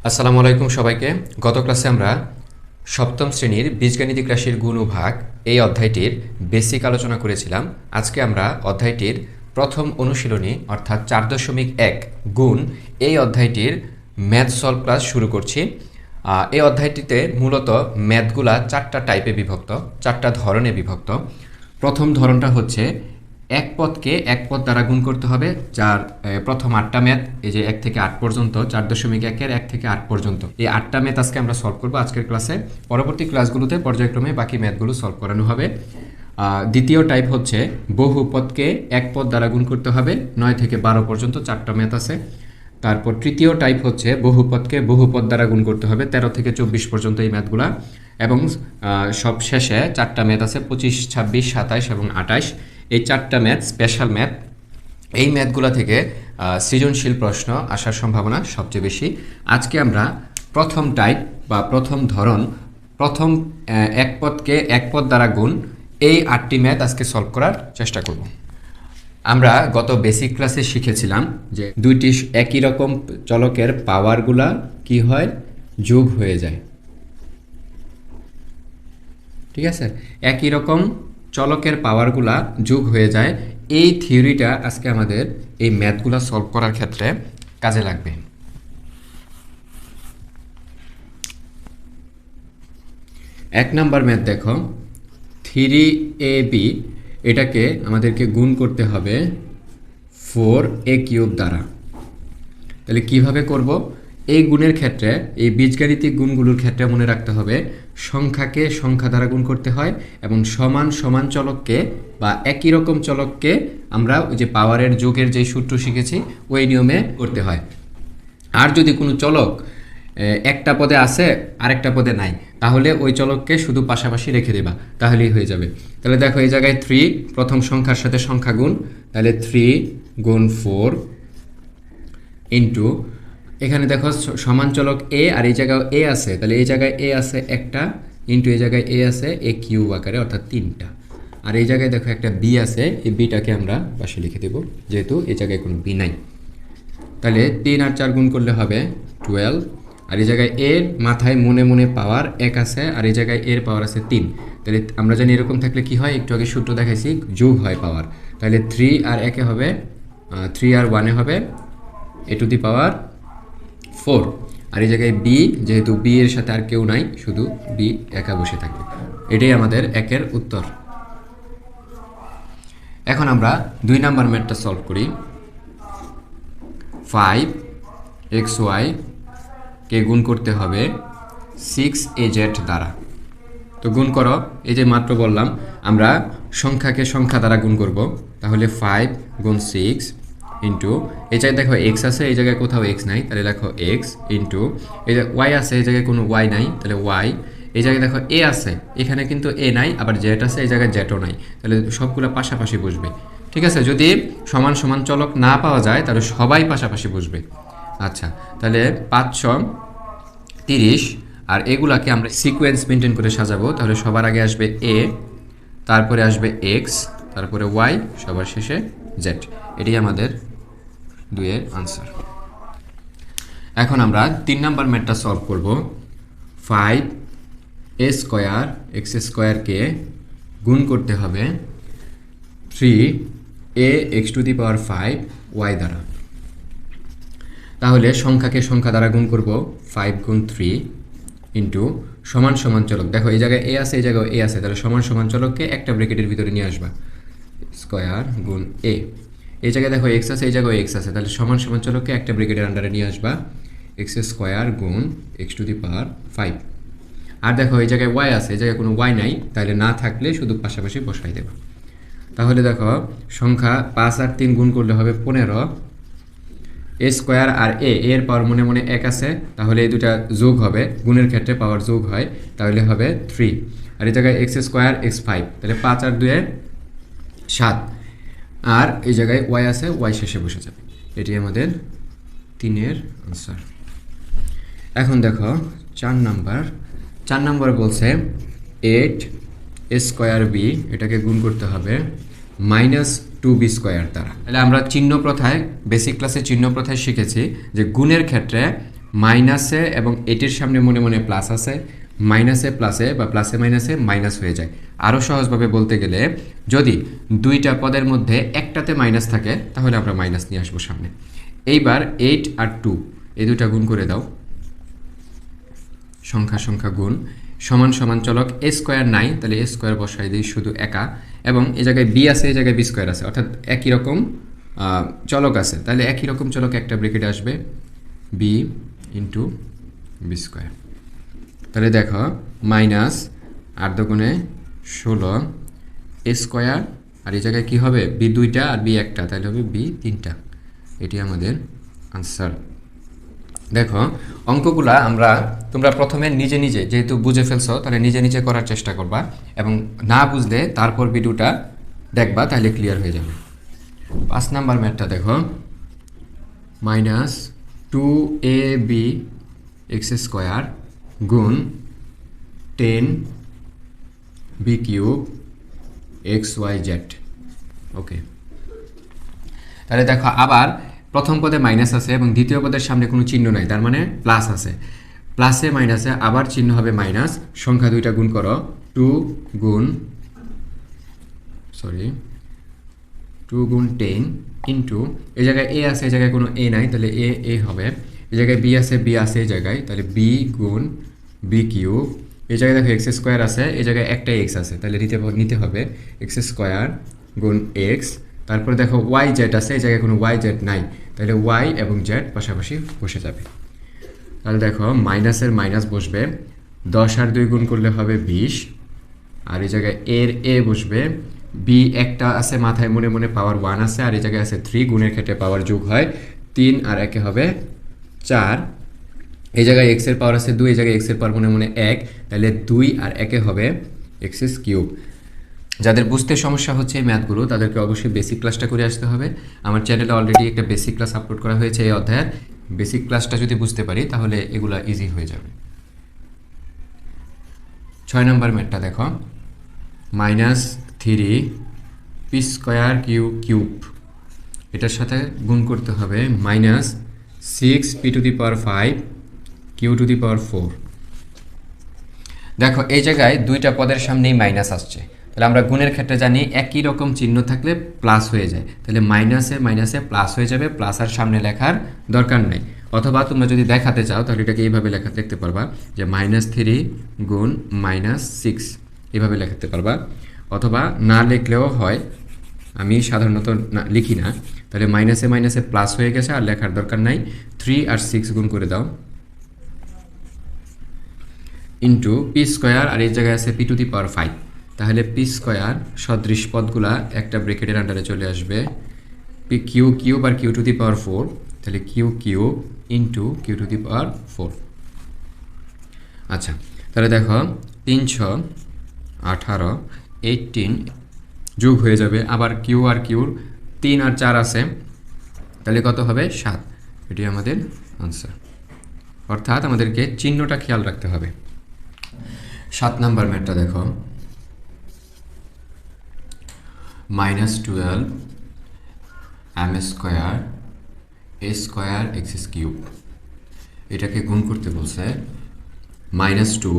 আসসালামু আলাইকুম সবাইকে। গত ক্লাসে আমরা সপ্তম শ্রেণীর বীজগাণিতিক রাশির গুণ ও ভাগ এই অধ্যায়টির বেসিক আলোচনা করেছিলাম। আজকে আমরা অধ্যায়টির প্রথম অনুশীলনী অর্থাৎ 4.1 গুণ এই অধ্যায়টির ম্যাথ সলভ ক্লাস শুরু করছি। এই অধ্যায়টিতে মূলত ম্যাথগুলা 4টা টাইপে বিভক্ত, 4টা ধরনে বিভক্ত। প্রথম ধরনটা হচ্ছে এক পদকে এক পদ দ্বারা গুণ করতে হবে, যার প্রথম 8টা ম্যাথ, এই যে 1 থেকে 8 পর্যন্ত, 4.1-এর 1 থেকে 8 পর্যন্ত এই 8টা ম্যাথ আজকে আমরা সলভ করব আজকের ক্লাসে। পরবর্তী ক্লাসগুলোতে পর্যায়ক্রমে বাকি ম্যাথগুলো সলভ করানো হবে। দ্বিতীয় টাইপ হচ্ছে বহু পদকে এক পদ দ্বারা গুণ করতে হবে, 9 থেকে 12 পর্যন্ত 4টা ম্যাথ আছে। তারপর তৃতীয় টাইপ হচ্ছে বহুপদকে বহুপদ দ্বারা গুণ করতে হবে, 13 থেকে 24 পর্যন্ত এই ম্যাথগুলা। এবং সব শেষে 4টা ম্যাথ আছে, 25, 26, 27 এবং 28। এই 4টা ম্যাথ স্পেশাল ম্যাথ। এই ম্যাথগুলা থেকে সৃজনশীল প্রশ্ন আসার সম্ভাবনা সবচেয়ে বেশি। আজকে আমরা প্রথম টাইপ বা প্রথম ধরন, প্রথম এক পদকে এক পদ দ্বারা গুণ, এই 8টি ম্যাথ আজকে সলভ করার চেষ্টা করব। আমরা গত বেসিক ক্লাসে শিখেছিলাম যে দুইটি একই রকম চলকের পাওয়ারগুলা কি হয়, যোগ হয়ে যায়। ঠিক আছে, একই রকম চলকের পাওয়ারগুলা যোগ হয়ে যায়। এই থিওরিটা আজকে আমাদের এই ম্যাথগুলা সলভ করার ক্ষেত্রে কাজে লাগবে। এক নাম্বার ম্যাথ দেখো, 3ab, এটাকে আমাদেরকে গুণ করতে হবে 4a³ দ্বারা। তাহলে কিভাবে করব? এই গুণের ক্ষেত্রে, এই বীজগাণিতিক গুণগুলোর ক্ষেত্রে মনে রাখতে হবে সংখ্যাকে সংখ্যা দ্বারা গুণ করতে হয় এবং সমান সমান চলককে বা একই রকম চলককে আমরা ওই যে পাওয়ারের যোগের যে সূত্র শিখেছি ওই নিয়মে করতে হয়। আর যদি কোনো চলক একটা পদে আছে আরেকটা পদে নাই, তাহলে ওই চলককে শুধু পাশাপাশি রেখে দেবা, তাহলেই হয়ে যাবে। তাহলে দেখো এই জায়গায় 3 প্রথম সংখ্যার সাথে সংখ্যা গুণ, তাহলে 3 গুণ 4 ইন্টু, এখানে দেখো সমান চলক এ আর এই জায়গায় এ আছে, তাহলে এই জায়গায় এ আছে একটা, ইন্টু এই জায়গায় এ আছে a³ আকারে অর্থাৎ 3টা। আর এই জায়গায় দেখো একটা বি আছে, এই বিটাকে আমরা পাশে লিখে দেব যেহেতু এই জায়গায় কোনো বি নাই। তাহলে 3 আর 4 গুণ করলে হবে 12। আর এই জায়গায় এর মাথায় মনে মনে পাওয়ার 1 আছে আর এই জায়গায় এর পাওয়ার আছে 3। তাহলে আমরা জানি এরকম থাকলে কি হয়, একটু আগে সূত্র দেখাইছি, যোগ হয় পাওয়ার। তাহলে 3 আর 1 হবে 3 আর 1 হবে a⁴ 4। আর এই জায়গায় বি, যেহেতু বি এর সাথে আর কেউ নাই, শুধু বি একা বসে থাকবে। এটাই আমাদের একের উত্তর। এখন আমরা 2 নাম্বার ম্যাথটা সলভ করি। 5xy কে গুণ করতে হবে 6az দ্বারা। তো গুণ করো, এই যে মাত্র বললাম আমরা সংখ্যাকে সংখ্যা দ্বারা গুণ করব, তাহলে 5 গুণ 6 ইন্টু, এই জায়গায় দেখো এক্স আছে, এই জায়গায় কোথাও এক্স নাই, তাহলে দেখো এক্স ইন্টু, এই যে ওয়াই আছে, এই জায়গায় কোনো ওয়াই নাই, তাহলে ওয়াই। এই জায়গায় দেখো এ আছে, এখানে কিন্তু এ নাই, আবার জেড আছে, এই জায়গায় জেডও নাই, তাহলে সবগুলো পাশাপাশি বসবে। ঠিক আছে, যদি সমান সমান চলক না পাওয়া যায় তাহলে সবাই পাশাপাশি বসবে। আচ্ছা, তাহলে 530, আর এগুলাকে আমরা সিকোয়েন্স মেনটেন করে সাজাবো। তাহলে সবার আগে আসবে এ, তারপরে আসবে এক্স, তারপরে ওয়াই, সবার শেষে জেড। এটাই আমাদের 2-এর আনসার। এখন আমরা 3 নাম্বার ম্যাথটা সলভ করব। 5a² কে গুণ করতে হবে 3ax⁵y দ্বারা। তাহলে সংখ্যাকে সংখ্যা দ্বারা গুণ করব, 5 গুণ 3 ইন্টু সমান সমান চলক, দেখো এই জায়গায় এ আছে, এই জায়গায় এ আছে, তাহলে সমান সমান চলককে একটা ব্র্যাকেটের ভিতরে নিয়ে আসবা, স্কয়ার গুণ এ। এই জায়গায় দেখো এক্স আছে, এই জায়গায় এক্স আছে, তাহলে সমান সমান চলককে একটা ব্র্যাকেটের আন্ডারে নিয়ে আসবা, x² গুণ x⁵। আর দেখো এই জায়গায় ওয়াই আছে, এই জায়গায় কোনো ওয়াই নাই, তাহলে না থাকলে শুধু পাশাপাশি বসাই দেবা। তাহলে দেখো সংখ্যা 5 আর 3 গুণ করলে হবে 15, a² আর এর পাওয়ার মনে মনে 1 আছে, তাহলে এই দুটা যোগ হবে, গুণের ক্ষেত্রে পাওয়ার যোগ হয়, তাহলে হবে 3। আর এই জায়গায় x² x5, তাহলে 5 আর 2 7, আর এই জায়গায় ওয়াই আছে, ওয়াই শেষে বসে যাবে। এটি আমাদের 3-এর আনসার। এখন দেখো 4 নাম্বার বলছে 8a²b, এটাকে গুণ করতে হবে -2b² দ্বারা। তাহলে আমরা চিহ্ন প্রথায়, বেসিক ক্লাসে চিহ্ন প্রথায় শিখেছি যে গুণের ক্ষেত্রে মাইনাসে এবং এটির সামনে মনে মনে প্লাস আছে, মাইনাসে প্লাসে বা প্লাসে মাইনাসে মাইনাস হয়ে যায়। আরও সহজভাবে বলতে গেলে যদি দুইটা পদের মধ্যে একটাতে মাইনাস থাকে তাহলে আমরা মাইনাস নিয়ে আসবো সামনে। এইবার 8 আর 2 এই দুটা গুণ করে দাও, সংখ্যা সংখ্যা গুণ সমান সমান চলক এ স্কোয়ার নাই, তাহলে এ স্কোয়ার বসাই দিই শুধু একা, এবং এই জায়গায় বি আছে, এই জায়গায় বি স্কোয়ার আছে, অর্থাৎ একই রকম চলক আছে, তাহলে একই রকম চলক একটা ব্রেকেটে আসবে বি ইন্টু বি স্কোয়ার। তাহলে দেখো মাইনাস 8 দুগুণে 16 এ স্কোয়ার, আর এই জায়গায় কী হবে বি দুইটা আর বি একটা, তাহলে হবে বি তিনটা। এটি আমাদের আনসার। দেখো অঙ্কগুলা তোমরা প্রথমে নিজে নিজে যেহেতু বুঝে ফেলছো তাহলে নিজে নিজে করার চেষ্টা করবা, এবং না বুঝলে তারপর ভিডিওটা দেখবা, তাহলে ক্লিয়ার হয়ে যাবে। 5 নাম্বার ম্যাথটা দেখো, -2ab এক্স স্কোয়ার গুণ 10b³ xyz। ওকে, তাহলে দেখো আবার প্রথম পদে মাইনাস আছে এবং দ্বিতীয় পদের সামনে কোনো চিহ্ন নাই, তার মানে প্লাস আছে। প্লাসে মাইনাসে আবার চিহ্ন হবে মাইনাস, সংখ্যা দুইটা গুণ করো, 2 গুণ 10 ইন্টু এই জায়গায় এ আছে, এই জায়গায় কোনো এ নাই, তাহলে এ হবে, এই জায়গায় বি আছে, বি আছে এই জায়গায়, তাহলে বি গুণ b³ এই জায়গায় দেখো এক্স স্কোয়ার আছে, এই জায়গায় একটা এক্স আছে, তাহলে নিতে হবে এক্স স্কোয়ার গুণ এক্স। তারপরে দেখো ওয়াই জেড আছে, এই জায়গায় কোনো ওয়াই জেড নাই, তাহলে ওয়াই এবং জেড পাশাপাশি বসে যাবে। তাহলে দেখো মাইনাসের মাইনাস বসবে, 10 আর 2 গুণ করলে হবে 20, আর এই জায়গায় এর এ বসবে, বি একটা আছে মাথায় মনে মনে পাওয়ার 1 আছে, আর এই জায়গায় আছে 3, গুণের ক্ষেত্রে পাওয়ার যোগ হয়, 3 আর 1 হবে 4, এই জায়গায় এক্সের পাওয়ার আছে 2, এই জায়গায় এক্সের পাওয়ার মনে মনে 1, তাহলে 2 আর 1 হবে x³। যাদের বুঝতে সমস্যা হচ্ছে এই ম্যাথগুলো তাদেরকে অবশ্যই বেসিক ক্লাসটা করে আসতে হবে। আমার চ্যানেলে অলরেডি একটা বেসিক ক্লাস আপলোড করা হয়েছে এই অধ্যায়ের। বেসিক ক্লাসটা যদি বুঝতে পারি তাহলে এগুলা ইজি হয়ে যাবে। 6 নম্বর ম্যাথটা দেখো, -3p² এটার সাথে গুণ করতে হবে -6p⁵ q⁴। দেখো এই জায়গায় দুইটা পদের সামনেই মাইনাস আসছে, তাহলে আমরা গুণের ক্ষেত্রে জানি একই রকম চিহ্ন থাকলে প্লাস হয়ে যায়, তাহলে মাইনাসে মাইনাসে প্লাস হয়ে যাবে, প্লাস আর সামনে লেখার দরকার নেই। অথবা তোমরা যদি দেখাতে চাও তাহলে এটাকে এইভাবে লিখতে পারবা যে -3 গুণ -6 এইভাবে লিখতে পারবা, অথবা না লিখলেও হয়, আমি সাধারণত লিখি না। তাহলে মাইনাসে মাইনাসে প্লাস হয়ে গেছে, আর লেখার দরকার নাই, 3 আর 6 গুণ করে দাও ইন্টু p², আর এই জায়গায় আছে p⁵, তাহলে p² সদৃশ পদগুলা একটা ব্রেকেটের আন্ডারে চলে আসবে, p³ আর q⁴, তাহলে q³ ইন্টু q⁴। আচ্ছা, তাহলে দেখো 318 18 যোগ হয়ে যাবে, আবার কিউ আর কিউর 3 আর 4 আছে, তাহলে কত হবে 7। এটি আমাদের আনসার, অর্থাৎ আমাদেরকে চিহ্নটা খেয়াল রাখতে হবে। 7 নাম্বার ম্যাথটা দেখো, -12 m² a² x³ এটাকে গুণ করতে বলছে -2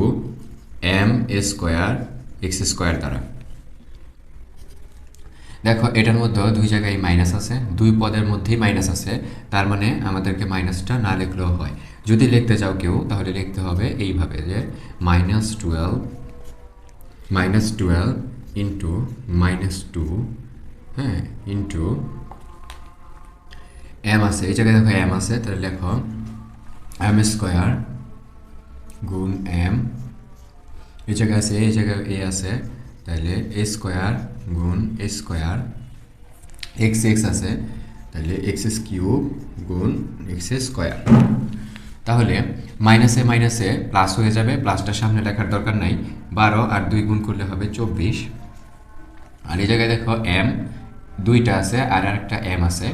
m a² x² দ্বারা। দেখো এটার মধ্যে দুই জায়গায় মাইনাস আছে, দুই পদের মধ্যেই মাইনাস আছে, তার মানে আমাদেরকে মাইনাসটা না লিখলেও হয়। যদি লিখতে চাও কেউ তাহলে লিখতে হবে এইভাবে যে -12 ইন্টু -2 হ্যাঁ ইন্টু এম আছে, এই জায়গায় দেখো এম আছে, তাহলে লেখো m² গুণ এম, এই জায়গায় আছে, এই জায়গায় এ আছে, তাহলে a² গুণ a² x আছে, তাহলে x³ গুণ x²। তাহলে মাইনাসে মাইনাসে প্লাস হয়ে যাবে, প্লাসটা সামনে লেখার দরকার নাই, 12 আর 2 গুণ করলে হবে 24, আর এই জায়গায় দেখো m দুইটা আছে আর একটা m আছে,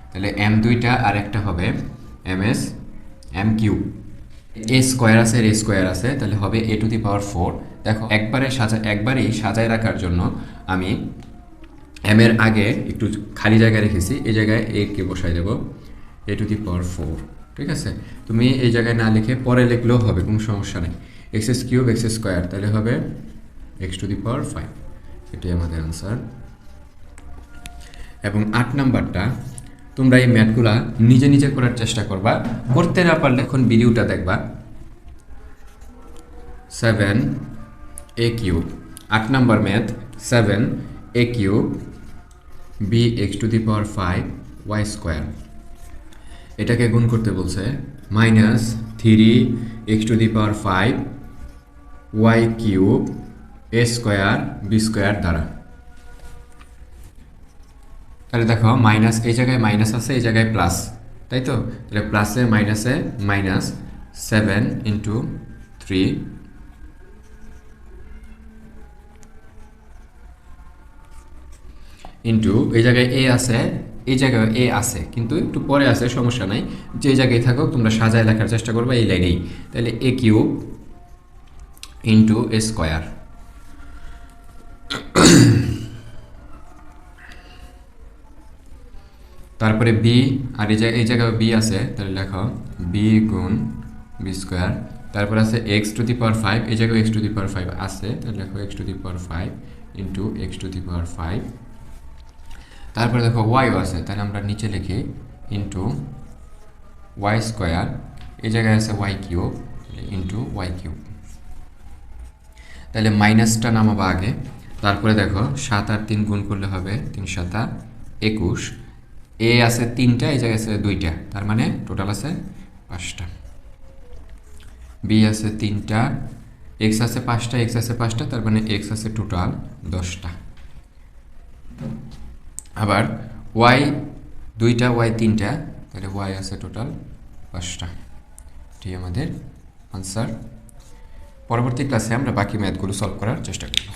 তাহলে m দুইটা আর একটা হবে m³ a² আছে আর a² আছে, তাহলে হবে a⁴। দেখো একবারেই সাজায় রাখার জন্য আমি m এর আগে একটু খালি জায়গা রেখেছি, এই জায়গায় a কে বসাই দেব a⁴, ঠিক আছে, তুমি এই জায়গায় না লিখে পরে লিখলেও হবে, কোনো সমস্যা নেই। এক্স কিউব এক্স স্কোয়ার, তাহলে হবে x⁵, এটাই আমাদের আনসার। এবং 8 নাম্বারটা তোমরা এই ম্যাথগুলা নিজে নিজে করার চেষ্টা করবা, করতে না পারলে এখন ভিডিওটা দেখবা। 7a³ 8 number math, 7a³ bx⁵y², এটাকে গুণ করতে বলছে -3x⁵y³ a² b² দ্বারা। তাহলে দেখো মাইনাস, এই জায়গায় মাইনাস আছে, এই জায়গায় প্লাস, তাই তো? তাহলে প্লাসে মাইনাসে মাইনাস 7 × 3 ইন্টু, এই জায়গায় এ আছে, এই জায়গায় এ আছে কিন্তু একটু পরে আছে, সমস্যা নাই, যে জায়গায় থাকো তোমরা সাজায় লেখার চেষ্টা করবে এই লাইনেই। তাহলে a³ ইন্টু a²। তারপরে বি, আর এই জায়গায় বি আছে, তাহলে লেখো বি গুণ b²। তারপর আছে x⁵, এই জায়গায় x⁵ আছে, তাহলে লেখো x⁵ ইন্টু x⁵। তারপরে দেখো ওয়াইও আছে, তাহলে আমরা নিচে লিখি ইন্টু y², এই জায়গায় আছে y³ ইন্টু y³। তাহলে মাইনাসটা নামাবো আগে, তারপরে দেখো 7 আর 3 গুণ করলে হবে 3 × 7 = 21। এ আছে 3টা, এই জায়গায় আছে 2টা, তার মানে টোটাল আছে 5টা। বি আছে 3টা, এক্স আছে 5টা, এক্স আছে 5টা, তার মানে এক্স আছে টোটাল 10টা। আবার ওয়াই 2টা, ওয়াই 3টা, তাহলে ওয়াই আছে টোটাল 5টা। এটি আমাদের আনসার। পরবর্তী ক্লাসে আমরা বাকি ম্যাথগুলো সলভ করার চেষ্টা করব।